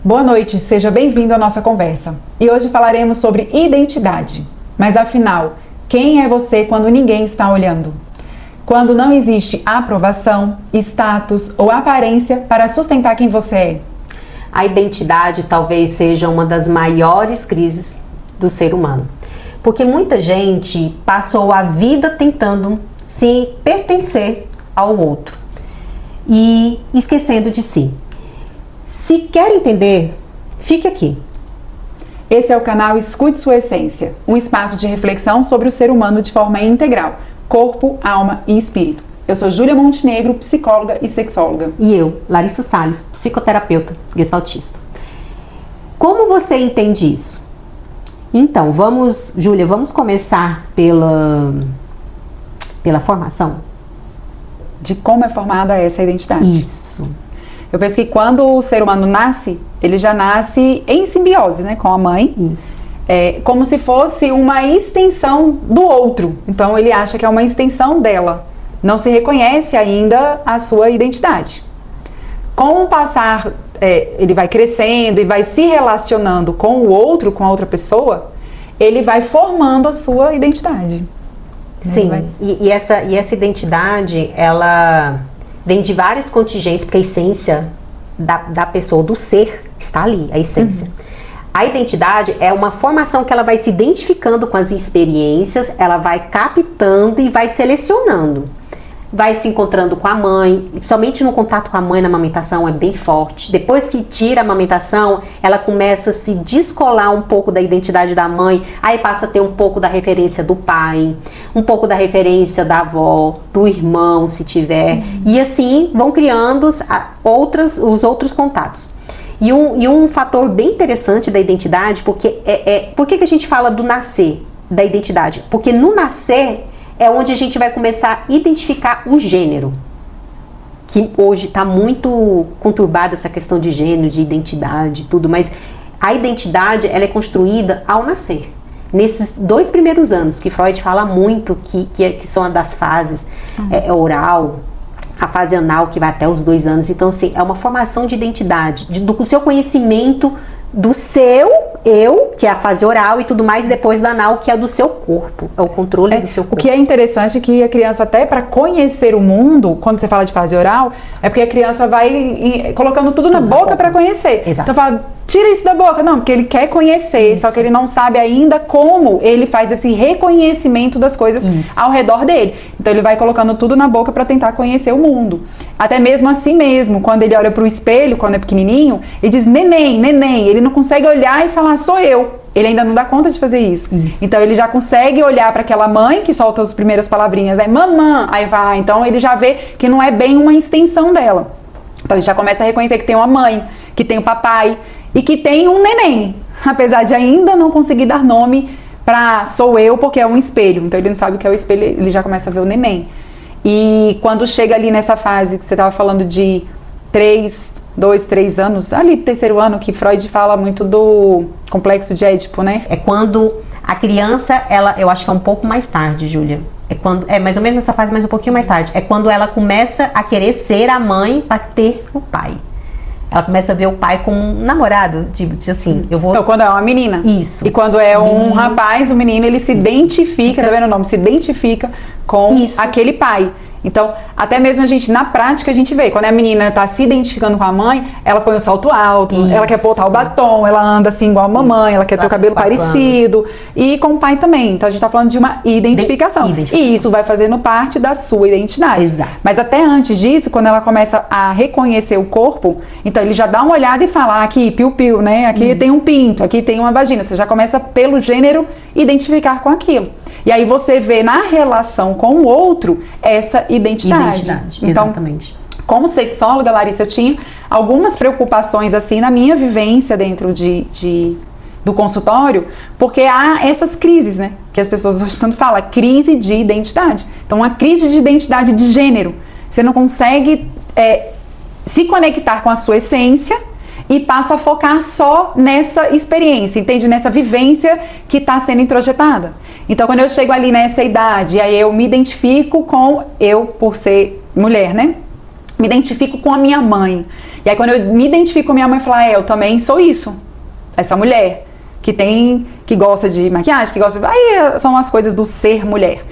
Boa noite, seja bem-vindo à nossa conversa. E hoje falaremos sobre identidade. Mas afinal, quem é você quando ninguém está olhando? Quando não existe aprovação, status ou aparência para sustentar quem você é? A identidade talvez seja uma das maiores crises do ser humano. Porque muita gente passou a vida tentando se pertencer ao outro e esquecendo de si. Se quer entender, fique aqui. Esse é o canal Escute Sua Essência, um espaço de reflexão sobre o ser humano de forma integral, corpo, alma e espírito. Eu sou Júlia Montenegro, psicóloga e sexóloga. E eu, Larissa Salles, psicoterapeuta gestaltista. Como você entende isso? Então, Júlia, vamos começar pela formação? De como é formada essa identidade. Isso. Eu penso que quando o ser humano nasce, ele já nasce em simbiose, né, com a mãe. Isso. É como se fosse uma extensão do outro. Então ele acha que é uma extensão dela. Não se reconhece ainda a sua identidade. Com o passar, ele vai crescendo e vai se relacionando com o outro, com a outra pessoa, ele vai formando a sua identidade. Sim, e essa identidade, ela vem de várias contingências, porque a essência da pessoa, do ser, está ali, a essência. A identidade é uma formação que ela vai se identificando com as experiências, ela vai captando e vai selecionando. Vai se encontrando com a mãe, somente no contato com a mãe na amamentação é bem forte. Depois que tira a amamentação, ela começa a se descolar um pouco da identidade da mãe, aí passa a ter um pouco da referência do pai, um pouco da referência da avó, do irmão, se tiver. E assim vão criando os outros contatos. E um fator bem interessante da identidade, porque por que a gente fala do nascer da identidade? Porque no nascer é onde a gente vai começar a identificar o gênero. Que hoje está muito conturbada essa questão de gênero, de identidade, tudo, mas a identidade ela é construída ao nascer. Nesses 2 primeiros anos, que Freud fala muito, que são as das fases, oral, a fase anal, que vai até os 2 anos. Então, assim, é uma formação de identidade, do seu conhecimento do seu eu, que é a fase oral e tudo mais, depois da anal, que é do seu corpo, é o controle do seu corpo. O que é interessante é que a criança, até para conhecer o mundo, quando você fala de fase oral, é porque a criança vai colocando tudo na boca para conhecer. Exato. Então fala, tira isso da boca. Não, porque ele quer conhecer, só que ele não sabe ainda como ele faz esse reconhecimento das coisas ao redor dele. Então ele vai colocando tudo na boca para tentar conhecer o mundo. Até mesmo assim mesmo, quando ele olha para o espelho, quando é pequenininho, ele diz neném, neném. Ele não consegue olhar e falar, sou eu. Ele ainda não dá conta de fazer isso. Então ele já consegue olhar para aquela mãe que solta as primeiras palavrinhas, aí mamã, aí vai. Então ele já vê que não é bem uma extensão dela. Então ele já começa a reconhecer que tem uma mãe, que tem o papai e que tem um neném. Apesar de ainda não conseguir dar nome para sou eu, porque é um espelho. Então ele não sabe o que é o espelho, ele já começa a ver o neném. E quando chega ali nessa fase que você estava falando de 2, 3 anos, ali no 3º ano, que Freud fala muito do complexo de Édipo, né? É quando a criança, eu acho que é um pouco mais tarde, Júlia. É mais ou menos nessa fase, mas um pouquinho mais tarde. É quando ela começa a querer ser a mãe para ter o pai. Ela começa a ver o pai como um namorado, tipo assim, eu vou... Então, quando é uma menina. Isso. E quando é um rapaz, o menino, ele se identifica, tá vendo o nome? Se identifica com aquele pai. Então, até mesmo a gente, na prática, a gente vê, quando a menina tá se identificando com a mãe, ela põe o salto alto, ela quer botar o batom, ela anda assim igual a mamãe, ela quer ter o cabelo parecido, e com o pai também. Então a gente tá falando de uma identificação. E isso vai fazendo parte da sua identidade. Exato. Mas até antes disso, quando ela começa a reconhecer o corpo, então ele já dá uma olhada e fala, aqui, piu-piu, né? Aqui tem um pinto, aqui tem uma vagina. Você já começa pelo gênero identificar com aquilo. E aí você vê na relação com o outro essa identidade. Então, exatamente. Como sexóloga, Larissa, eu tinha algumas preocupações assim na minha vivência dentro do consultório, porque há essas crises, né? Que as pessoas hoje tanto falam, crise de identidade. Então, uma crise de identidade de gênero. Você não consegue se conectar com a sua essência e passa a focar só nessa experiência, entende? Nessa vivência que está sendo introjetada. Então, quando eu chego ali nessa idade, aí eu me identifico com eu por ser mulher, né? me identifico com a minha mãe. E aí quando eu me identifico com a minha mãe, eu falo, eu também sou isso. Essa mulher que gosta de maquiagem, que gosta de... Aí são as coisas do ser mulher.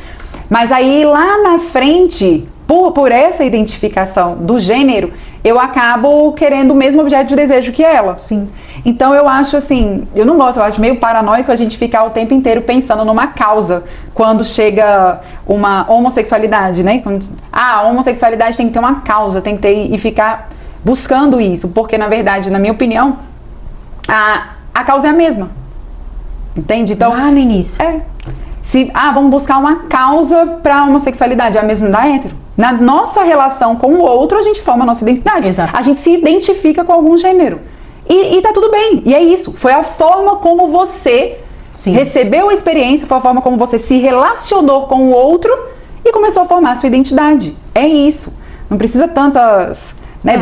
Mas aí lá na frente, por essa identificação do gênero, eu acabo querendo o mesmo objeto de desejo que ela. Sim. Então eu acho assim, eu não gosto, eu acho meio paranoico a gente ficar o tempo inteiro pensando numa causa quando chega uma homossexualidade, né? A homossexualidade tem que ter uma causa, tem que ter e ficar buscando isso, porque na verdade, na minha opinião, a causa é a mesma. Entende? Então, lá no início. Vamos buscar uma causa para a homossexualidade, é a mesma da hétero. Na nossa relação com o outro, a gente forma a nossa identidade. Exato. A gente se identifica com algum gênero. E tá tudo bem. E é isso. Foi a forma como você recebeu a experiência, foi a forma como você se relacionou com o outro e começou a formar a sua identidade. É isso. Não precisa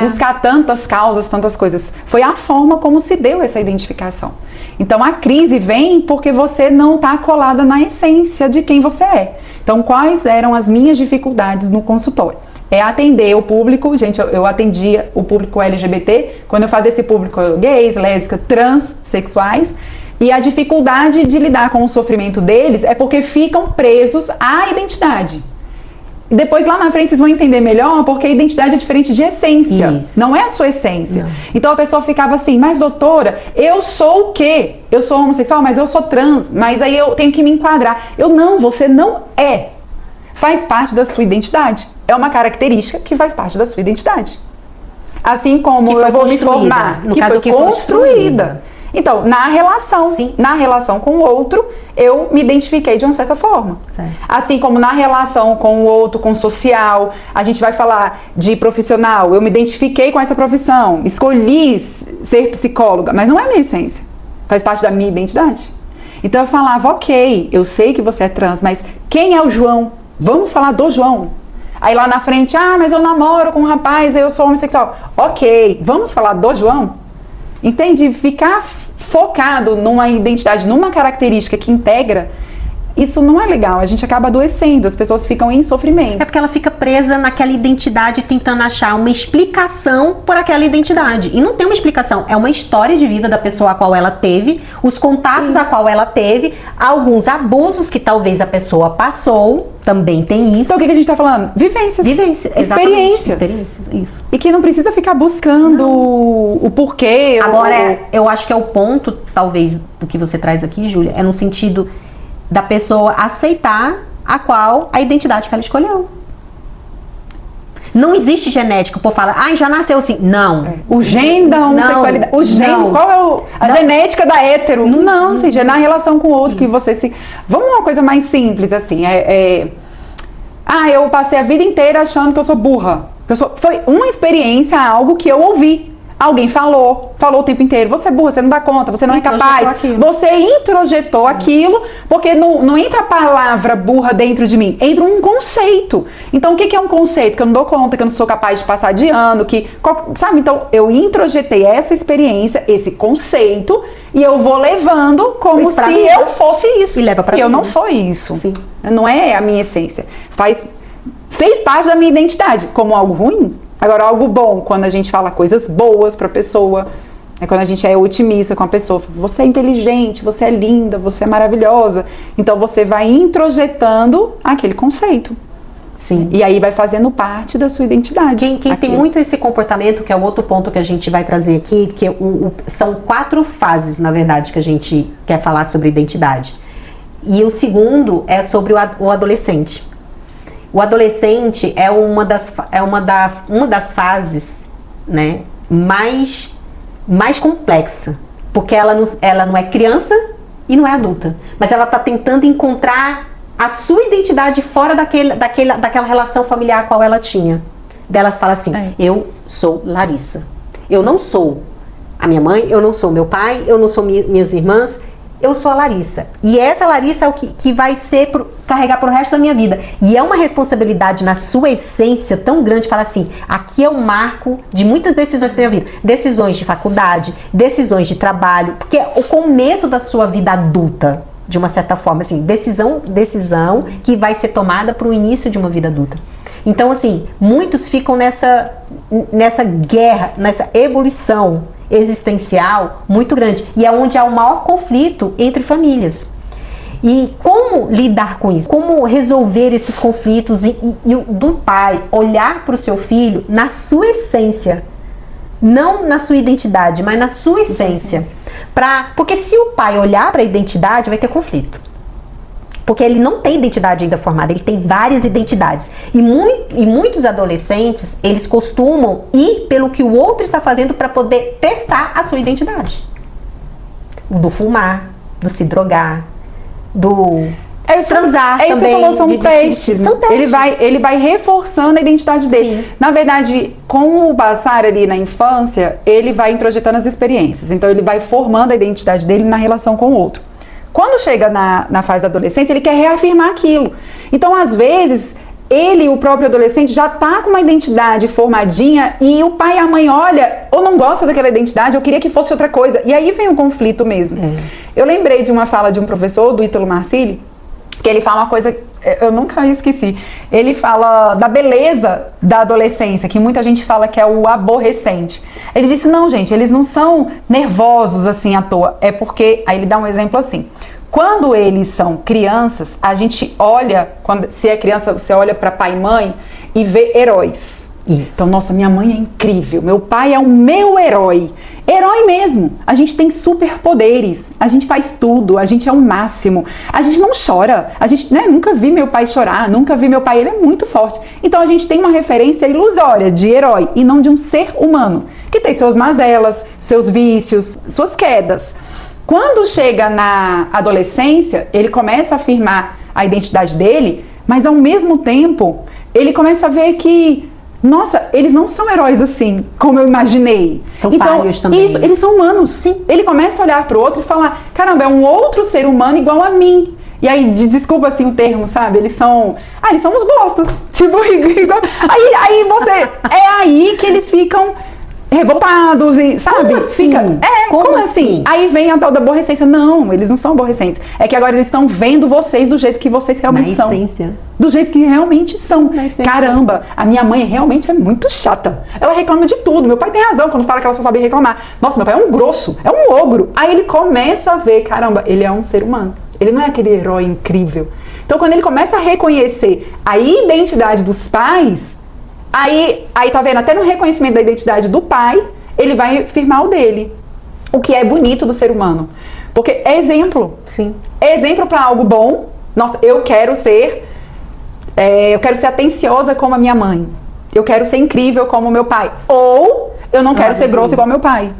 buscar tantas causas, tantas coisas. Foi a forma como se deu essa identificação. Então a crise vem porque você não está colada na essência de quem você é. Então quais eram as minhas dificuldades no consultório? É atender o público, gente, eu atendia o público LGBT, quando eu falo desse público gays, lésbicas, transexuais, e a dificuldade de lidar com o sofrimento deles é porque ficam presos à identidade. Depois lá na frente vocês vão entender melhor porque a identidade é diferente de essência. Isso. Não é a sua essência. Não. Então a pessoa ficava assim, mas doutora, eu sou o quê? Eu sou homossexual, mas eu sou trans, mas aí eu tenho que me enquadrar. Você não é. Faz parte da sua identidade. É uma característica que faz parte da sua identidade. Assim como eu vou me formar, que foi construída. Então, na relação com o outro, eu me identifiquei de uma certa forma. Certo. Assim como na relação com o outro, com o social, a gente vai falar de profissional, eu me identifiquei com essa profissão, escolhi ser psicóloga, mas não é a minha essência, faz parte da minha identidade. Então eu falava, ok, eu sei que você é trans, mas quem é o João? Vamos falar do João. Aí lá na frente, mas eu namoro com um rapaz, eu sou homossexual. Ok, vamos falar do João? Entende? Ficar focado numa identidade, numa característica que integra, isso não é legal. A gente acaba adoecendo, as pessoas ficam em sofrimento. É porque ela fica presa naquela identidade, tentando achar uma explicação por aquela identidade. E não tem uma explicação, é uma história de vida da pessoa a qual ela teve, os contatos a qual ela teve, alguns abusos que talvez a pessoa passou, também tem isso. Então o que a gente tá falando? Vivências. Experiências, isso. E que não precisa ficar buscando o porquê. Agora, eu acho que é o ponto, talvez, do que você traz aqui, Júlia, é no sentido da pessoa aceitar a identidade que ela escolheu. Não existe genética, o povo fala, já nasceu assim. Não. O gene da homossexualidade. Qual é a genética da hétero? Não, gente, é na relação com o outro que você se... Vamos uma coisa mais simples, assim. Eu passei a vida inteira achando que eu sou burra. Foi uma experiência, algo que eu ouvi. Alguém falou o tempo inteiro, você é burra, você não dá conta, você não é capaz. Você introjetou aquilo, porque não entra a palavra burra dentro de mim, entra um conceito. Então o que é um conceito? Que eu não dou conta, que eu não sou capaz de passar de ano, sabe? Então eu introjetei essa experiência, esse conceito, e eu vou levando como se eu fosse isso. E leva pra eu não sou isso. Sim. Não é a minha essência. Fez parte da minha identidade, como algo ruim. Agora, algo bom, quando a gente fala coisas boas pra pessoa, quando a gente é otimista com a pessoa, você é inteligente, você é linda, você é maravilhosa, então você vai introjetando aquele conceito. Sim. E aí vai fazendo parte da sua identidade. Quem tem muito esse comportamento, que é o outro ponto que a gente vai trazer aqui, que são 4 fases, na verdade, que a gente quer falar sobre identidade. E o segundo é sobre o adolescente. O adolescente é uma das fases, né, mais complexa, porque ela não é criança e não é adulta, mas ela está tentando encontrar a sua identidade fora daquela relação familiar a qual ela tinha. Dela fala assim, eu sou Larissa, eu não sou a minha mãe, eu não sou meu pai, eu não sou minhas irmãs, eu sou a Larissa. E essa Larissa é o que vai carregar pro resto da minha vida. E é uma responsabilidade na sua essência tão grande, falar assim, aqui é o marco de muitas decisões para minha vida. Decisões de faculdade, decisões de trabalho, porque é o começo da sua vida adulta, de uma certa forma, assim, decisão que vai ser tomada para o início de uma vida adulta. Então, assim, muitos ficam nessa guerra, nessa ebulição existencial muito grande. E é onde há o maior conflito entre famílias. E como lidar com isso? Como resolver esses conflitos e do pai olhar para o seu filho na sua essência, não na sua identidade, mas na sua essência. Porque se o pai olhar para a identidade, vai ter conflito. Porque ele não tem identidade ainda formada, ele tem várias identidades. E muitos adolescentes, eles costumam ir pelo que o outro está fazendo para poder testar a sua identidade. Do fumar, do se drogar, do transar também. É isso que você falou, são testes. São testes. Ele vai reforçando a identidade dele. Sim. Na verdade, com o passar ali na infância, ele vai introjetando as experiências. Então, ele vai formando a identidade dele na relação com o outro. Quando chega na fase da adolescência, ele quer reafirmar aquilo. Então, às vezes, o próprio adolescente, já está com uma identidade formadinha e o pai e a mãe olha ou não gosta daquela identidade, ou queria que fosse outra coisa. E aí vem um conflito mesmo. Eu lembrei de uma fala de um professor, do Ítalo Marcilli, que ele fala uma coisa, eu nunca esqueci. Ele fala da beleza da adolescência, que muita gente fala que é o aborrecente. Ele disse, não, gente, eles não são nervosos assim à toa. É porque, aí ele dá um exemplo assim. Quando eles são crianças, a gente olha, se é criança, você olha para pai e mãe e vê heróis. Isso. Então, nossa, minha mãe é incrível, meu pai é o meu herói. Herói mesmo. A gente tem superpoderes, a gente faz tudo, a gente é o máximo. A gente não chora, a gente, nunca vi meu pai chorar, nunca vi meu pai, ele é muito forte. Então, a gente tem uma referência ilusória de herói e não de um ser humano, que tem suas mazelas, seus vícios, suas quedas. Quando chega na adolescência, ele começa a afirmar a identidade dele, mas ao mesmo tempo, ele começa a ver que, nossa, eles não são heróis assim, como eu imaginei. São falhos também. Isso, eles são humanos. Sim. Ele começa a olhar para o outro e falar, caramba, é um outro ser humano igual a mim. E aí, desculpa assim o termo, sabe? Eles são uns bostas. Tipo, igual. Aí você, é aí que eles ficam revoltados e, sabe? Como assim? Como assim? Aí vem a tal da aborrecência. Não, eles não são aborrecentes. É que agora eles estão vendo vocês do jeito que vocês realmente são. Essência. Do jeito que realmente são. Caramba, a minha mãe realmente é muito chata. Ela reclama de tudo. Meu pai tem razão quando fala que ela só sabe reclamar. Nossa, meu pai é um grosso, é um ogro. Aí ele começa a ver, caramba, ele é um ser humano. Ele não é aquele herói incrível. Então, quando ele começa a reconhecer a identidade dos pais, aí tá vendo, até no reconhecimento da identidade do pai, ele vai firmar o dele. O que é bonito do ser humano. Porque é exemplo. Sim. É exemplo para algo bom. Nossa, eu quero ser atenciosa como a minha mãe. Eu quero ser incrível como o meu pai. Ou eu não quero ser grosso igual meu pai.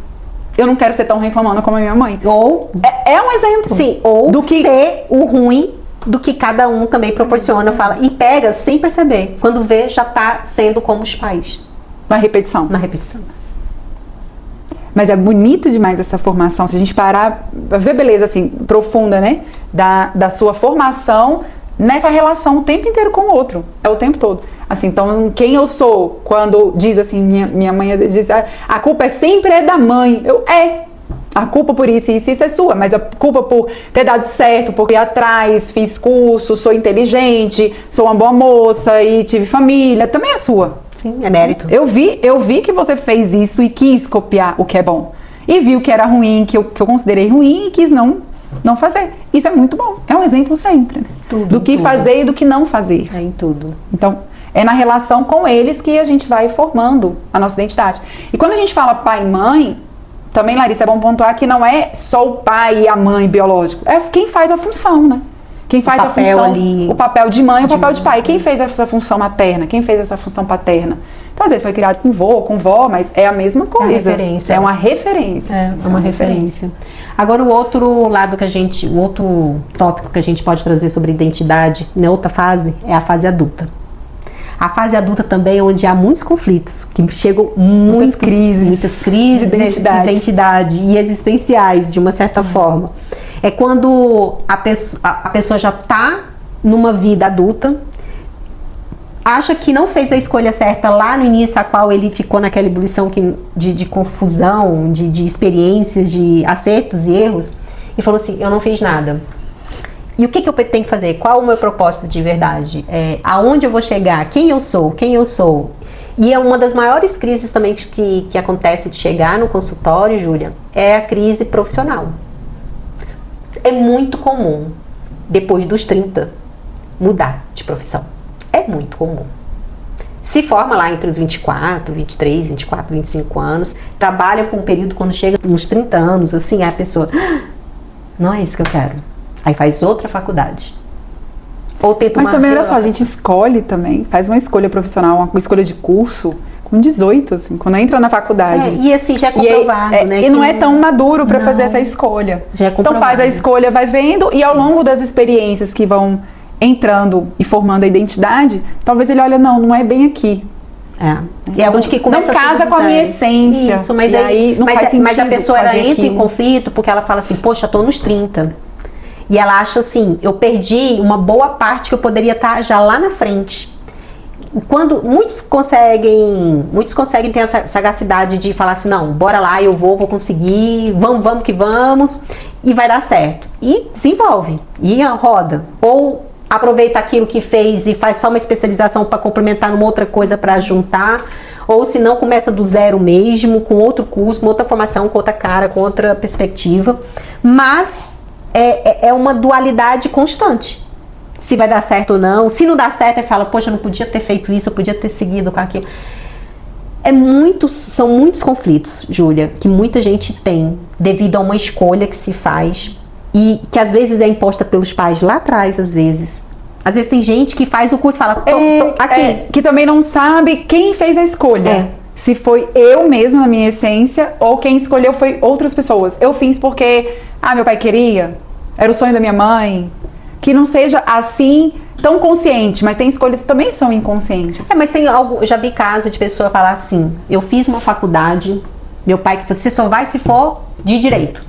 Eu não quero ser tão reclamando como a minha mãe. Ou é um exemplo. Sim, ou do que ser o ruim do que cada um também proporciona, fala e pega sem perceber. Quando vê, já tá sendo como os pais. Na repetição. Na repetição. Mas é bonito demais essa formação. Se a gente parar, ver beleza assim, profunda, né? Da sua formação nessa relação o tempo inteiro com o outro. É o tempo todo. Assim, então, quem eu sou? Quando diz assim, minha mãe às vezes diz, a culpa sempre é da mãe. A culpa por isso e isso é sua, mas a culpa por ter dado certo, porque atrás fiz curso, sou inteligente, sou uma boa moça e tive família, também é sua. Sim, é mérito. Eu vi que você fez isso e quis copiar o que é bom. E vi o que era ruim, que eu considerei ruim e quis não fazer. Isso é muito bom. É um exemplo sempre, né? Do que fazer e do que não fazer. É em tudo. Então, é na relação com eles que a gente vai formando a nossa identidade. E quando a gente fala pai e mãe, também, Larissa, é bom pontuar que não é só o pai e a mãe biológico. É quem faz a função, né? Quem faz a função, ali, o papel de mãe e o papel de pai. Quem fez essa função materna? Quem fez essa função paterna? Então, às vezes foi criado com vô, com vó, mas é a mesma coisa. É uma referência. É uma referência. Agora, o outro lado o outro tópico que a gente pode trazer sobre identidade na outra fase é a fase adulta. A fase adulta também é onde há muitos conflitos, que chegam muitas crises de identidade e existenciais, de uma certa forma. É quando a pessoa já está numa vida adulta, acha que não fez a escolha certa lá no início, a qual ele ficou naquela ebulição de confusão, de experiências, de acertos e erros, e falou assim, eu não fiz nada. E o que eu tenho que fazer? Qual é o meu propósito de verdade? Aonde eu vou chegar? Quem eu sou? E é uma das maiores crises também que acontece de chegar no consultório, Júlia, é a crise profissional. É muito comum, depois dos 30, mudar de profissão. É muito comum. Se forma lá entre os 24, 23, 24, 25 anos, trabalha com um período quando chega nos 30 anos, assim, a pessoa, não é isso que eu quero. Aí faz outra faculdade. Ou tenta Mas também, olha só, a gente escolhe também, faz uma escolha profissional, uma escolha de curso com 18, assim, quando entra na faculdade. E assim, já é comprovado, né? E não é tão maduro para fazer essa escolha. Já é comprovado. Então faz a escolha, vai vendo, e ao longo das experiências que vão entrando e formando a identidade, talvez ele olha, não é bem aqui. E é onde que começa. Não casa com a minha essência. Isso, mas aí não faz sentido. Mas a pessoa ela entra em conflito porque ela fala assim, poxa, tô nos 30. E ela acha assim, eu perdi uma boa parte que eu poderia estar já lá na frente. Quando muitos conseguem ter essa sagacidade de falar assim, não, bora lá, eu vou conseguir, vamos que vamos, e vai dar certo. E desenvolve, e roda. Ou aproveita aquilo que fez e faz só uma especialização para complementar numa outra coisa para juntar, ou se não, começa do zero mesmo, com outro curso, com outra formação, com outra cara, com outra perspectiva. Mas é uma dualidade constante. Se vai dar certo ou não. Se não dá certo, fala, poxa, eu não podia ter feito isso, eu podia ter seguido com aquilo. São muitos conflitos, Júlia, que muita gente tem devido a uma escolha que se faz e que às vezes é imposta pelos pais lá atrás, às vezes. Às vezes tem gente que faz o curso e fala, aqui. Que também não sabe quem fez a escolha. Se foi eu mesma, na minha essência, ou quem escolheu foi outras pessoas. Eu fiz porque, meu pai queria, era o sonho da minha mãe. Que não seja assim tão consciente, mas tem escolhas que também são inconscientes. Mas tem algo, eu já vi caso de pessoa falar assim, eu fiz uma faculdade, meu pai que falou, você só vai se for de direito.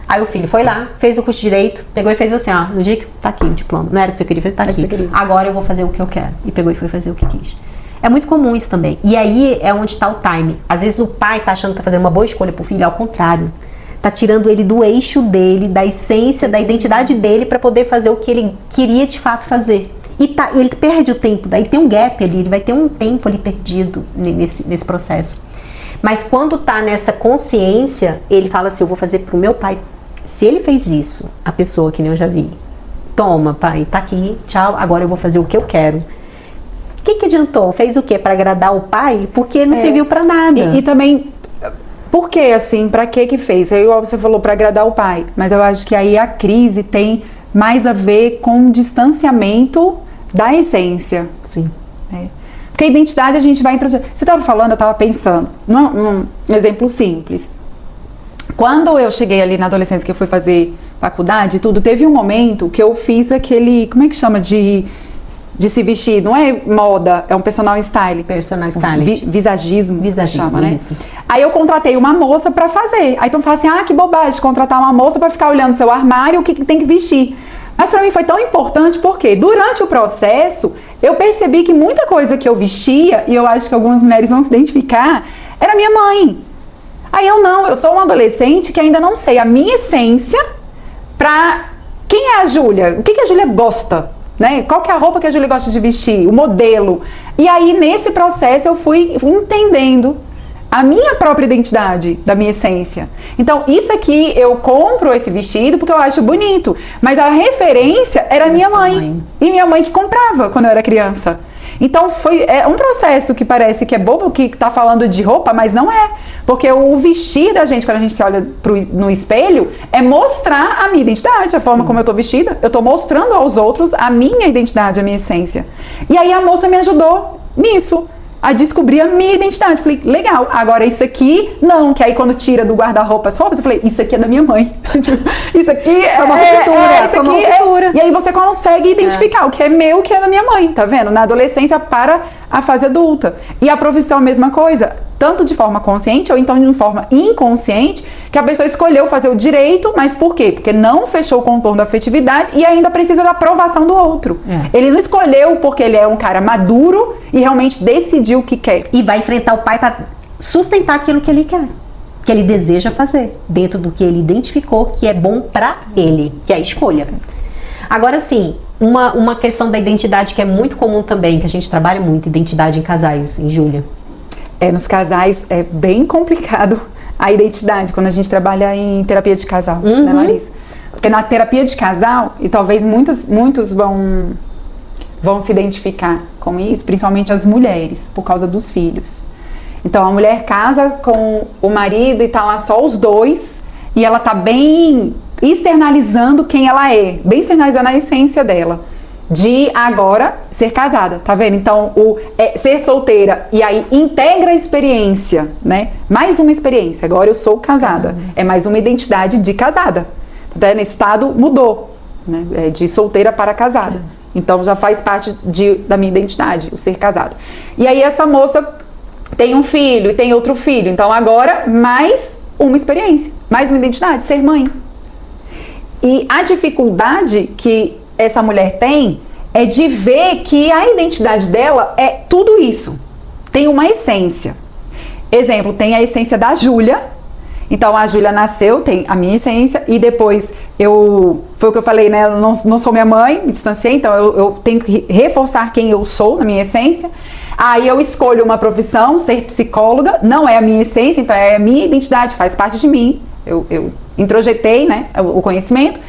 Aí o filho foi lá, fez o curso de direito, pegou e fez assim, no dia que tá aqui o diploma, não era o que você queria fazer, tá aqui. Agora eu vou fazer o que eu quero. E pegou e foi fazer o que quis. É muito comum isso também. E aí é onde está o time. Às vezes o pai tá achando que tá fazendo uma boa escolha pro filho, ao contrário. Tá tirando ele do eixo dele, da essência, da identidade dele para poder fazer o que ele queria de fato fazer. E ele perde o tempo, daí tem um gap ali, ele vai ter um tempo ali perdido nesse processo. Mas quando tá nessa consciência, ele fala assim, eu vou fazer pro meu pai. Se ele fez isso, a pessoa que nem eu já vi, toma pai, tá aqui, tchau, agora eu vou fazer o que eu quero. O que adiantou? Fez o quê? Para agradar o pai? Porque não serviu para nada. E também... Por que, assim, pra que fez? Aí, igual você falou, pra agradar o pai. Mas eu acho que aí a crise tem mais a ver com o distanciamento da essência. Sim. Porque a identidade a gente vai introduzir. Você estava falando, eu estava pensando, num exemplo simples. Quando eu cheguei ali na adolescência, que eu fui fazer faculdade e tudo, teve um momento que eu fiz aquele, como é que chama, de se vestir, não é moda, é um personal style. Personal style. Visagismo, chama, né? Isso. Aí eu contratei uma moça pra fazer. Aí então fala assim, que bobagem, contratar uma moça pra ficar olhando seu armário, o que tem que vestir. Mas pra mim foi tão importante porque durante o processo, eu percebi que muita coisa que eu vestia, e eu acho que algumas mulheres vão se identificar, era minha mãe. Aí eu sou uma adolescente que ainda não sei a minha essência pra... Quem é a Júlia? O que a Júlia gosta? Né? Qual que é a roupa que a Júlia gosta de vestir? O modelo. E aí, nesse processo, eu fui entendendo a minha própria identidade, da minha essência. Então, isso aqui, eu compro esse vestido porque eu acho bonito. Mas a referência era minha mãe. E minha mãe que comprava quando eu era criança. Então, é um processo que parece que é bobo, que tá falando de roupa, mas não é. Porque o vestir da gente, quando a gente se olha no espelho, é mostrar a minha identidade, a forma como eu tô vestida. Eu tô mostrando aos outros a minha identidade, a minha essência. E aí a moça me ajudou nisso, a descobrir a minha identidade. Falei, legal, agora isso aqui, não. Que aí quando tira do guarda-roupa as roupas, eu falei, isso aqui é da minha mãe. Isso aqui é uma ruptura. E aí você consegue identificar o que é meu, o que é da minha mãe, tá vendo? Na adolescência para a fase adulta. E a profissão, a mesma coisa. Tanto de forma consciente ou então de forma inconsciente, que a pessoa escolheu fazer o direito, mas por quê? Porque não fechou o contorno da afetividade e ainda precisa da aprovação do outro. Ele não escolheu porque ele é um cara maduro e realmente decidiu o que quer. E vai enfrentar o pai para sustentar aquilo que ele quer, que ele deseja fazer, dentro do que ele identificou que é bom para ele, que é a escolha. Agora sim, uma questão da identidade que é muito comum também, que a gente trabalha muito, identidade em casais, em Júlia. Nos casais é bem complicado a identidade, quando a gente trabalha em terapia de casal, né, Larissa? Porque na terapia de casal, e talvez muitos vão se identificar com isso, principalmente as mulheres, por causa dos filhos. Então a mulher casa com o marido e tá lá só os dois, e ela tá bem externalizando quem ela é, bem externalizando a essência dela, de agora ser casada, tá vendo? Então ser solteira, e aí integra a experiência, né? Mais uma experiência, agora eu sou casada, é mais uma identidade de casada. Então, nesse estado mudou, né? De solteira para casada. Então já faz parte da minha identidade, o ser casado. E aí essa moça tem um filho e tem outro filho, então agora mais uma experiência, mais uma identidade, ser mãe. E a dificuldade que essa mulher tem é de ver que a identidade dela é tudo isso. Tem uma essência. Exemplo, tem a essência da Júlia. Então a Júlia nasceu, tem a minha essência, e depois foi o que eu falei, né? Eu não sou minha mãe, me distanciei, então eu tenho que reforçar quem eu sou na minha essência. Aí eu escolho uma profissão, ser psicóloga, não é a minha essência, então é a minha identidade, faz parte de mim. Eu introjetei, né, o conhecimento.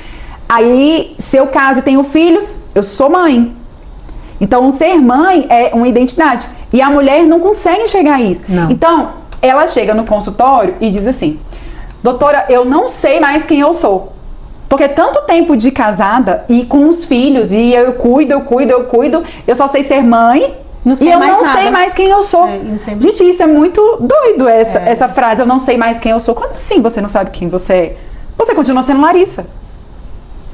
Aí, se eu caso e tenho filhos, eu sou mãe. Então, ser mãe é uma identidade. E a mulher não consegue enxergar isso. Não. Então, ela chega no consultório e diz assim: doutora, eu não sei mais quem eu sou. Porque tanto tempo de casada e com os filhos, e eu cuido, eu só sei ser mãe. E eu não sei mais quem eu sou. Gente, isso é muito doido, essa frase, eu não sei mais quem eu sou. Como assim você não sabe quem você é? Você continua sendo Larissa.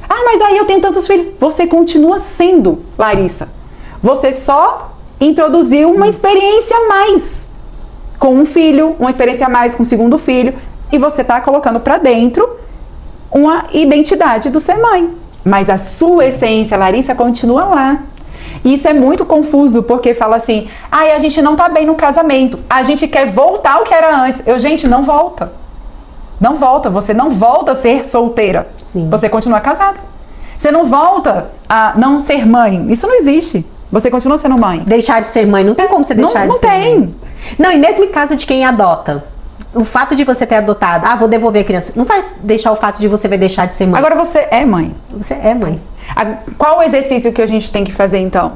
Ah, mas aí eu tenho tantos filhos. Você continua sendo Larissa. Você só introduziu uma experiência a mais com um filho, uma experiência a mais com o segundo filho, e você está colocando para dentro uma identidade do ser mãe. Mas a sua essência, Larissa, continua lá. E isso é muito confuso, porque fala assim: ai, a gente não tá bem no casamento, a gente quer voltar ao que era antes. Gente, não volta. Não volta, você não volta a ser solteira. Sim. Você continua casada. Você não volta a não ser mãe. Isso não existe. Você continua sendo mãe. Deixar de ser mãe, não tem como você deixar de ser mãe. Não tem. Não, e mesmo em caso de quem adota, o fato de você ter adotado, vou devolver a criança, não vai deixar o fato de você vai deixar de ser mãe. Agora você é mãe. Você é mãe. Qual o exercício que a gente tem que fazer então?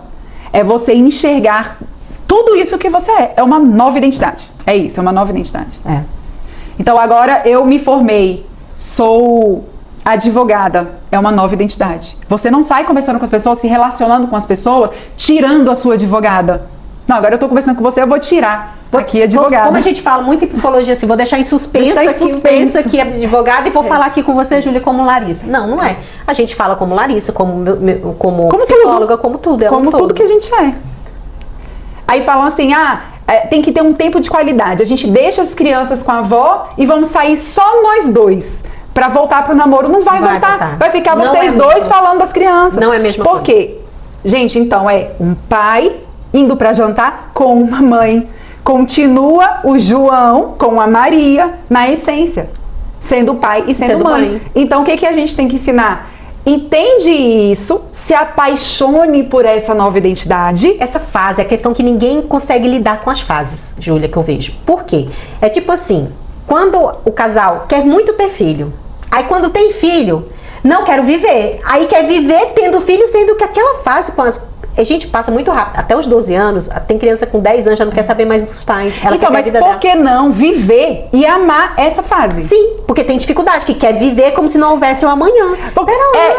É você enxergar tudo isso que você é. É uma nova identidade. É isso, é uma nova identidade. Então agora eu me formei, sou advogada, é uma nova identidade. Você não sai conversando com as pessoas, se relacionando com as pessoas, tirando a sua advogada. Não, agora eu tô conversando com você, eu vou tirar aqui a advogada. Como a gente fala muito em psicologia, assim, vou deixar em suspenso aqui a advogada e vou falar aqui com você, Júlia, como Larissa. Não é. A gente fala como Larissa, como psicóloga, tudo. como tudo. Como tudo que a gente é. Aí falam assim, tem que ter um tempo de qualidade. A gente deixa as crianças com a avó e vamos sair só nós dois. Pra voltar pro namoro, não vai voltar. Vai ficar vocês dois falando das crianças. Não é mesmo. Por quê? Gente, então é um pai indo pra jantar com uma mãe. Continua o João com a Maria na essência, sendo pai e sendo mãe. Então o que a gente tem que ensinar? Entende isso, se apaixone por essa nova identidade. Essa fase, é a questão que ninguém consegue lidar com as fases, Júlia, que eu vejo. Por quê? É tipo assim, quando o casal quer muito ter filho, aí quando tem filho, não quero viver. Aí quer viver tendo filho, sendo que aquela fase com as... A gente passa muito rápido, até os 12 anos, tem criança com 10 anos, já não quer saber mais dos pais. Então, mas por que não viver e amar essa fase? Sim, porque tem dificuldade, que quer viver como se não houvesse um amanhã.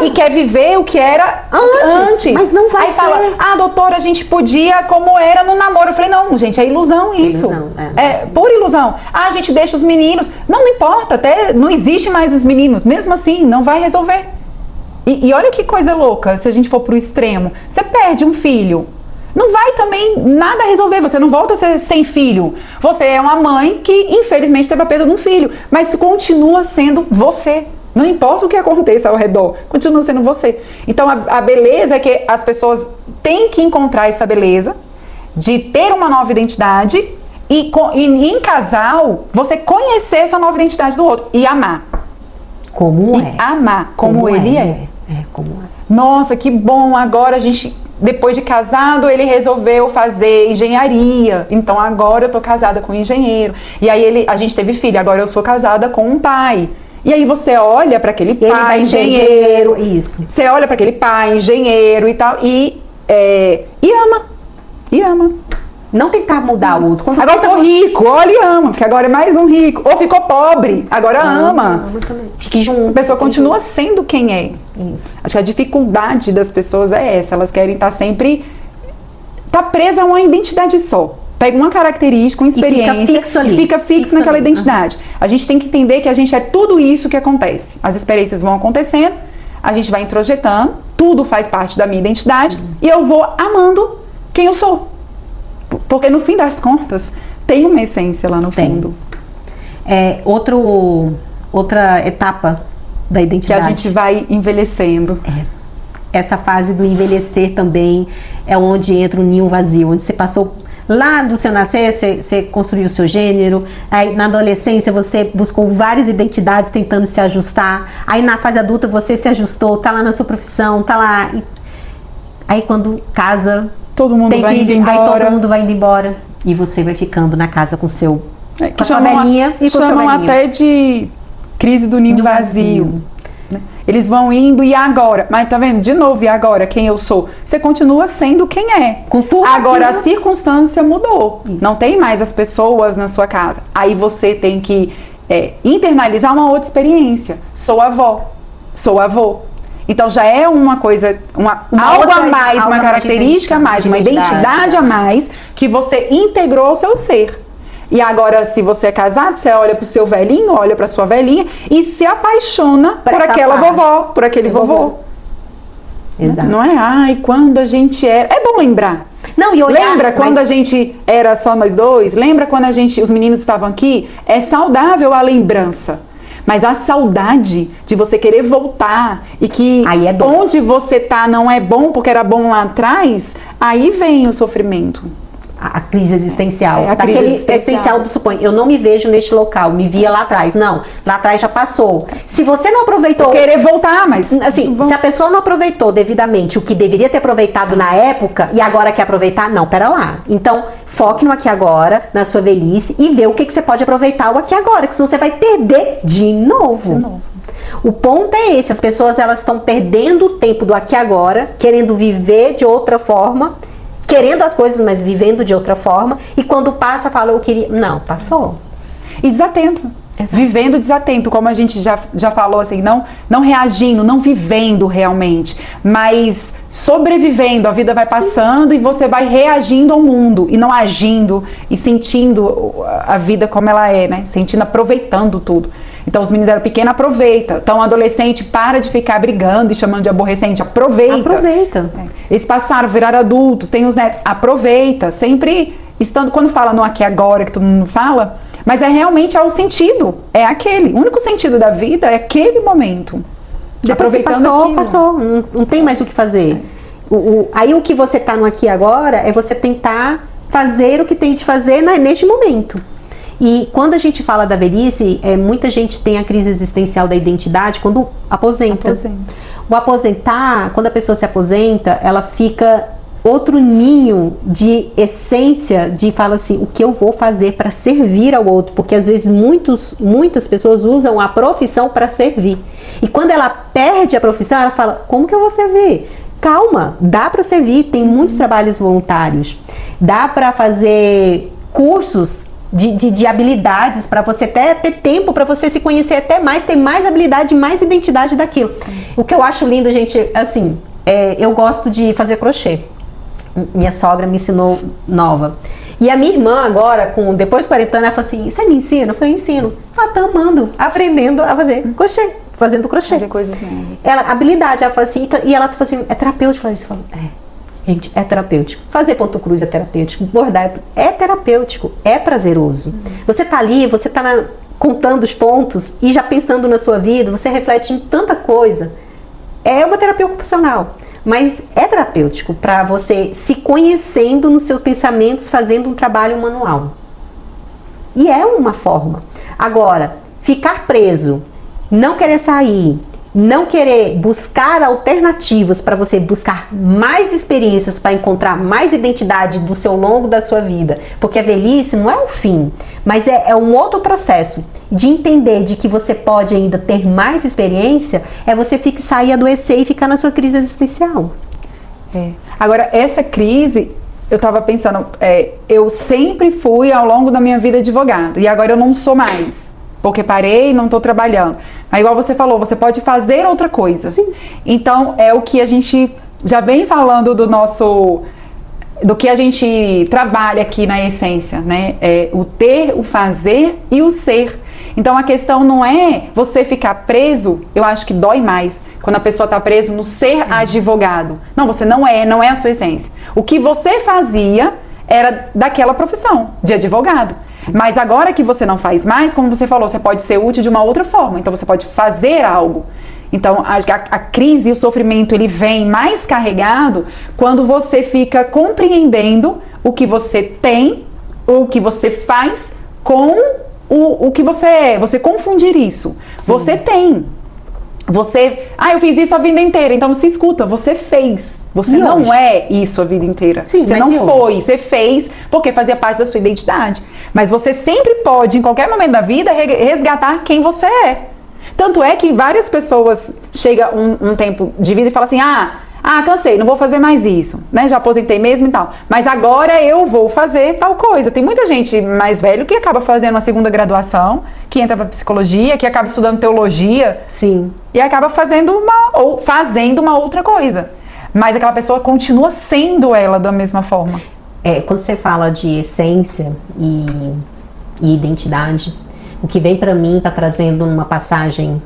E quer viver o que era antes. Mas não vai aí ser. Fala, doutora, a gente podia como era no namoro. Eu falei, não, gente, é ilusão isso. É pura ilusão. A gente deixa os meninos. Não importa, até não existe mais os meninos. Mesmo assim, não vai resolver. E olha que coisa louca, se a gente for pro extremo. Você perde um filho, não vai também nada resolver, você não volta a ser sem filho. Você é uma mãe que infelizmente teve a perda de um filho, mas continua sendo você. Não importa o que aconteça ao redor, continua sendo você. Então a beleza é que as pessoas têm que encontrar essa beleza de ter uma nova identidade e em casal você conhecer essa nova identidade do outro e amar. Como amar como ele é. Como é. Nossa, que bom, agora a gente, depois de casado, ele resolveu fazer engenharia. Então agora eu tô casada com um engenheiro. E aí a gente teve filho, agora eu sou casada com um pai. E aí você olha para aquele pai engenheiro, isso. Você olha para aquele pai engenheiro e tal e ama. E ama. Não tentar mudar o outro. Quando agora ficou rico, olha e ama, porque agora é mais um rico. Ou ficou pobre, agora ama. Também. Fique junto. A pessoa continua sendo quem é. Isso. Acho que a dificuldade das pessoas é essa. Elas querem estar sempre... Tá presa a uma identidade só. Pega uma característica, uma experiência e fica fixo naquela identidade. A gente tem que entender que a gente é tudo isso que acontece. As experiências vão acontecendo, a gente vai introjetando, tudo faz parte da minha identidade e eu vou amando quem eu sou. Porque no fim das contas, tem uma essência lá no fundo. Outra etapa da identidade. Que a gente vai envelhecendo. Essa fase do envelhecer também é onde entra o ninho vazio, onde você passou lá do seu nascer, você construiu o seu gênero, aí na adolescência você buscou várias identidades tentando se ajustar, aí na fase adulta você se ajustou, tá lá na sua profissão, tá lá. Aí quando casa, todo mundo vai indo embora. Aí todo mundo vai indo embora e você vai ficando na casa com seu com a sua velhinha e com o seu velhinho. Chamam até de crise do ninho vazio. Eles vão indo e agora? Mas tá vendo? De novo, e agora? Quem eu sou? Você continua sendo quem é. Com tudo agora aquilo. A circunstância mudou. Isso. Não tem mais as pessoas na sua casa. Aí você tem que internalizar uma outra experiência. Sou avó. Sou avô. Então já é uma coisa, algo a mais, uma característica a mais, uma identidade a mais que você integrou ao seu ser. E agora, se você é casado, você olha pro seu velhinho, olha pra sua velhinha e se apaixona por aquela vovó, por aquele vovô. Exato. Não é? Ai, quando a gente era... É bom lembrar. Não, e olhar, lembra quando a gente era só nós dois? Lembra quando os meninos estavam aqui? É saudável a lembrança. Mas a saudade de você querer voltar e que onde você tá não é bom porque era bom lá atrás, aí vem o sofrimento. A crise existencial. Daquele essencial do supõe. Eu não me vejo neste local, me via lá atrás. Não, lá atrás já passou. Se você não aproveitou... Querer voltar, mas... Assim, se a pessoa não aproveitou devidamente o que deveria ter aproveitado na época e agora quer aproveitar, não, pera lá. Então, foque no aqui e agora, na sua velhice e vê o que você pode aproveitar o aqui e agora, que senão você vai perder de novo. O ponto é esse, as pessoas elas estão perdendo o tempo do aqui e agora, querendo viver de outra forma, querendo as coisas, mas vivendo de outra forma, e quando passa, fala, eu queria... Não, passou. E desatento. Exato. Vivendo desatento, como a gente já falou, assim, não reagindo, não vivendo realmente, mas sobrevivendo, a vida vai passando e você vai reagindo ao mundo, e não agindo, e sentindo a vida como ela é, né? Sentindo, aproveitando tudo. Então os meninos eram pequenos, aproveita. Então adolescente, para de ficar brigando e chamando de aborrecente, aproveita. Aproveita. Eles passaram, viraram adultos, tem os netos, aproveita. Sempre estando, quando fala no aqui agora, que todo mundo fala, mas realmente o sentido, é aquele. O único sentido da vida é aquele momento. Aproveitando passou, não tem mais o que fazer. Aí o que você tá no aqui agora é você tentar fazer o que tem de fazer neste momento. E quando a gente fala da velhice, muita gente tem a crise existencial da identidade quando aposenta. O aposentar, quando a pessoa se aposenta, ela fica outro ninho de essência, de fala assim, o que eu vou fazer para servir ao outro? Porque às vezes muitas pessoas usam a profissão para servir. E quando ela perde a profissão, ela fala, como que eu vou servir? Calma, dá para servir, tem muitos trabalhos voluntários. Dá para fazer cursos de habilidades, para você até ter tempo para você se conhecer até mais, ter mais habilidade, mais identidade daquilo. O que eu acho lindo, gente, assim, eu gosto de fazer crochê. Minha sogra me ensinou nova. E a minha irmã agora, depois de 40 anos, ela falou assim, você me ensina? Eu falei, ensino. Ela tá amando, aprendendo a fazer crochê, fazendo crochê. Fazer coisas novas. Habilidade, ela falou assim, e ela falou assim, é terapêutico, Larissa. Eu falo, gente, é terapêutico. Fazer ponto cruz é terapêutico. Bordar é terapêutico. É prazeroso. Você tá ali, você tá contando os pontos e já pensando na sua vida, você reflete em tanta coisa. É uma terapia ocupacional. Mas é terapêutico para você se conhecendo nos seus pensamentos, fazendo um trabalho manual. E é uma forma. Agora, ficar preso, não querer sair, não querer buscar alternativas para você buscar mais experiências para encontrar mais identidade do seu longo da sua vida, porque a velhice não é o fim, mas é um outro processo de entender de que você pode ainda ter mais experiência, é você sair, adoecer e ficar na sua crise existencial. Agora, essa crise, eu estava pensando, eu sempre fui ao longo da minha vida advogado, e agora eu não sou mais, porque parei e não estou trabalhando. Mas igual você falou, você pode fazer outra coisa. Sim. Então, é o que a gente já vem falando do que a gente trabalha aqui na essência, né? É o ter, o fazer e o ser. Então, a questão não é você ficar preso, eu acho que dói mais quando a pessoa está presa no ser advogado. Não, você não é a sua essência. O que você fazia era daquela profissão, de advogado. Mas agora que você não faz mais, como você falou, você pode ser útil de uma outra forma. Então você pode fazer algo. Então a crise e o sofrimento, ele vem mais carregado quando você fica compreendendo o que você tem, o que você faz com o que você é. Você confundir isso. Sim. Você tem. Eu fiz isso a vida inteira. Então se escuta, você fez. Você não é isso a vida inteira. Sim, você não foi, você fez porque fazia parte da sua identidade. Mas você sempre pode, em qualquer momento da vida, resgatar quem você é. Tanto é que várias pessoas chegam um tempo de vida e falam assim, cansei, não vou fazer mais isso, né? Já aposentei mesmo e tal. Mas agora eu vou fazer tal coisa. Tem muita gente mais velho que acaba fazendo uma segunda graduação, que entra para psicologia, que acaba estudando teologia. Sim. E acaba fazendo uma outra coisa. Mas aquela pessoa continua sendo ela da mesma forma. Quando você fala de essência e identidade, o que vem para mim está trazendo uma passagem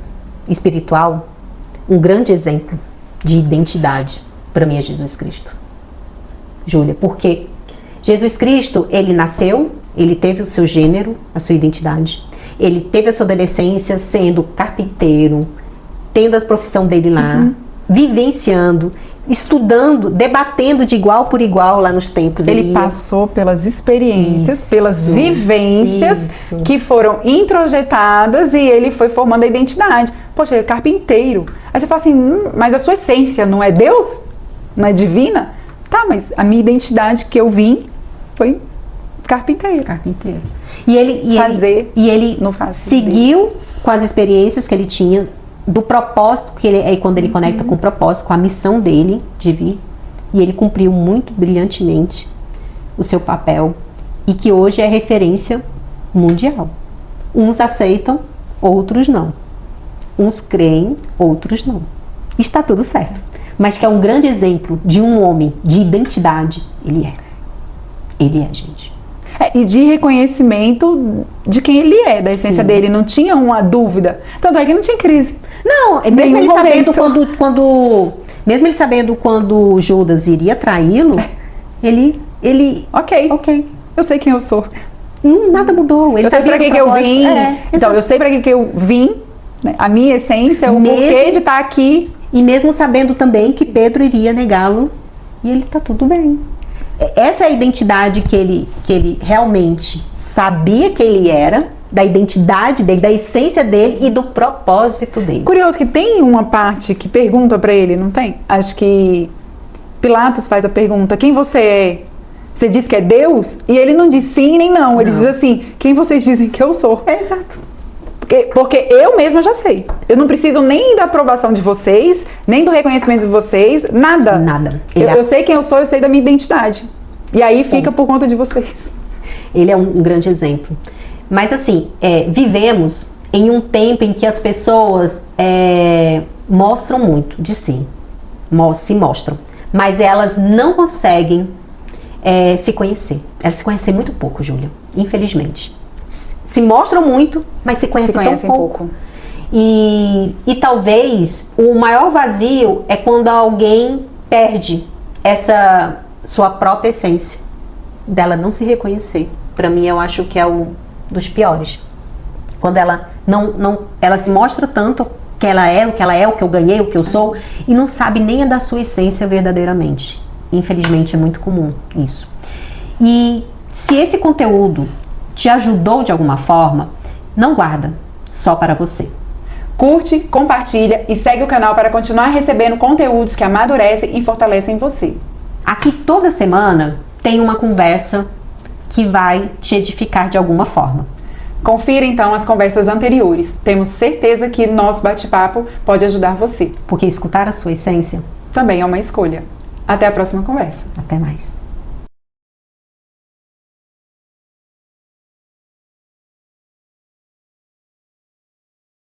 espiritual, um grande exemplo de identidade para mim é Jesus Cristo. Júlia, porque Jesus Cristo, ele nasceu, ele teve o seu gênero, a sua identidade, ele teve a sua adolescência sendo carpinteiro, tendo a profissão dele lá, vivenciando, estudando, debatendo de igual por igual lá nos templos. Ele passou pelas experiências, pelas vivências que foram introjetadas e ele foi formando a identidade. Poxa, ele é carpinteiro. Aí você fala assim, mas a sua essência não é Deus? Não é divina? Tá, mas a minha identidade que eu vim foi carpinteiro. E ele seguiu com as experiências que ele tinha, do propósito que ele é, quando ele conecta com o propósito, com a missão dele de vir, e ele cumpriu muito brilhantemente o seu papel, e que hoje é referência mundial. Uns aceitam, outros não. Uns creem, outros não. Está tudo certo. Mas que é um grande exemplo de um homem de identidade, ele é. Ele é, gente. E de reconhecimento de quem ele é, da essência dele. Não tinha uma dúvida. Tanto é que não tinha crise. Não, mesmo ele sabendo mesmo ele sabendo quando Judas iria traí-lo, ele ok, eu sei quem eu sou. Nada mudou. Ele eu sei pra que eu vim. Então, eu sei pra que eu vim, né? A minha essência, o porquê de estar aqui. E mesmo sabendo também que Pedro iria negá-lo, e ele tá tudo bem. Essa é a identidade que ele realmente sabia que ele era, da identidade dele, da essência dele e do propósito dele. Curioso que tem uma parte que pergunta pra ele, não tem? Acho que Pilatos faz a pergunta, quem você é? Você diz que é Deus? E ele não diz sim nem não, ele diz assim, quem vocês dizem que eu sou? Exato. Porque eu mesma já sei. Eu não preciso nem da aprovação de vocês, nem do reconhecimento de vocês, nada. Nada. Eu sei quem eu sou, eu sei da minha identidade. E aí fica por conta de vocês. Ele é um grande exemplo. Mas assim, vivemos em um tempo em que as pessoas mostram muito de si. Se mostram. Mas elas não conseguem se conhecer. Elas se conhecem muito pouco, Júlia. Infelizmente. Se mostram muito, mas se conhecem tão pouco. E talvez o maior vazio é quando alguém perde essa sua própria essência, dela não se reconhecer. Para mim, eu acho que é um dos piores. Quando ela ela se mostra tanto que ela é, o que eu ganhei, o que eu sou, e não sabe nem da sua essência verdadeiramente. Infelizmente, é muito comum isso. E se esse conteúdo te ajudou de alguma forma, não guarda só para você. Curte, compartilha e segue o canal para continuar recebendo conteúdos que amadurecem e fortalecem você. Aqui toda semana tem uma conversa que vai te edificar de alguma forma. Confira então as conversas anteriores. Temos certeza que nosso bate-papo pode ajudar você. Porque escutar a sua essência também é uma escolha. Até a próxima conversa. Até mais.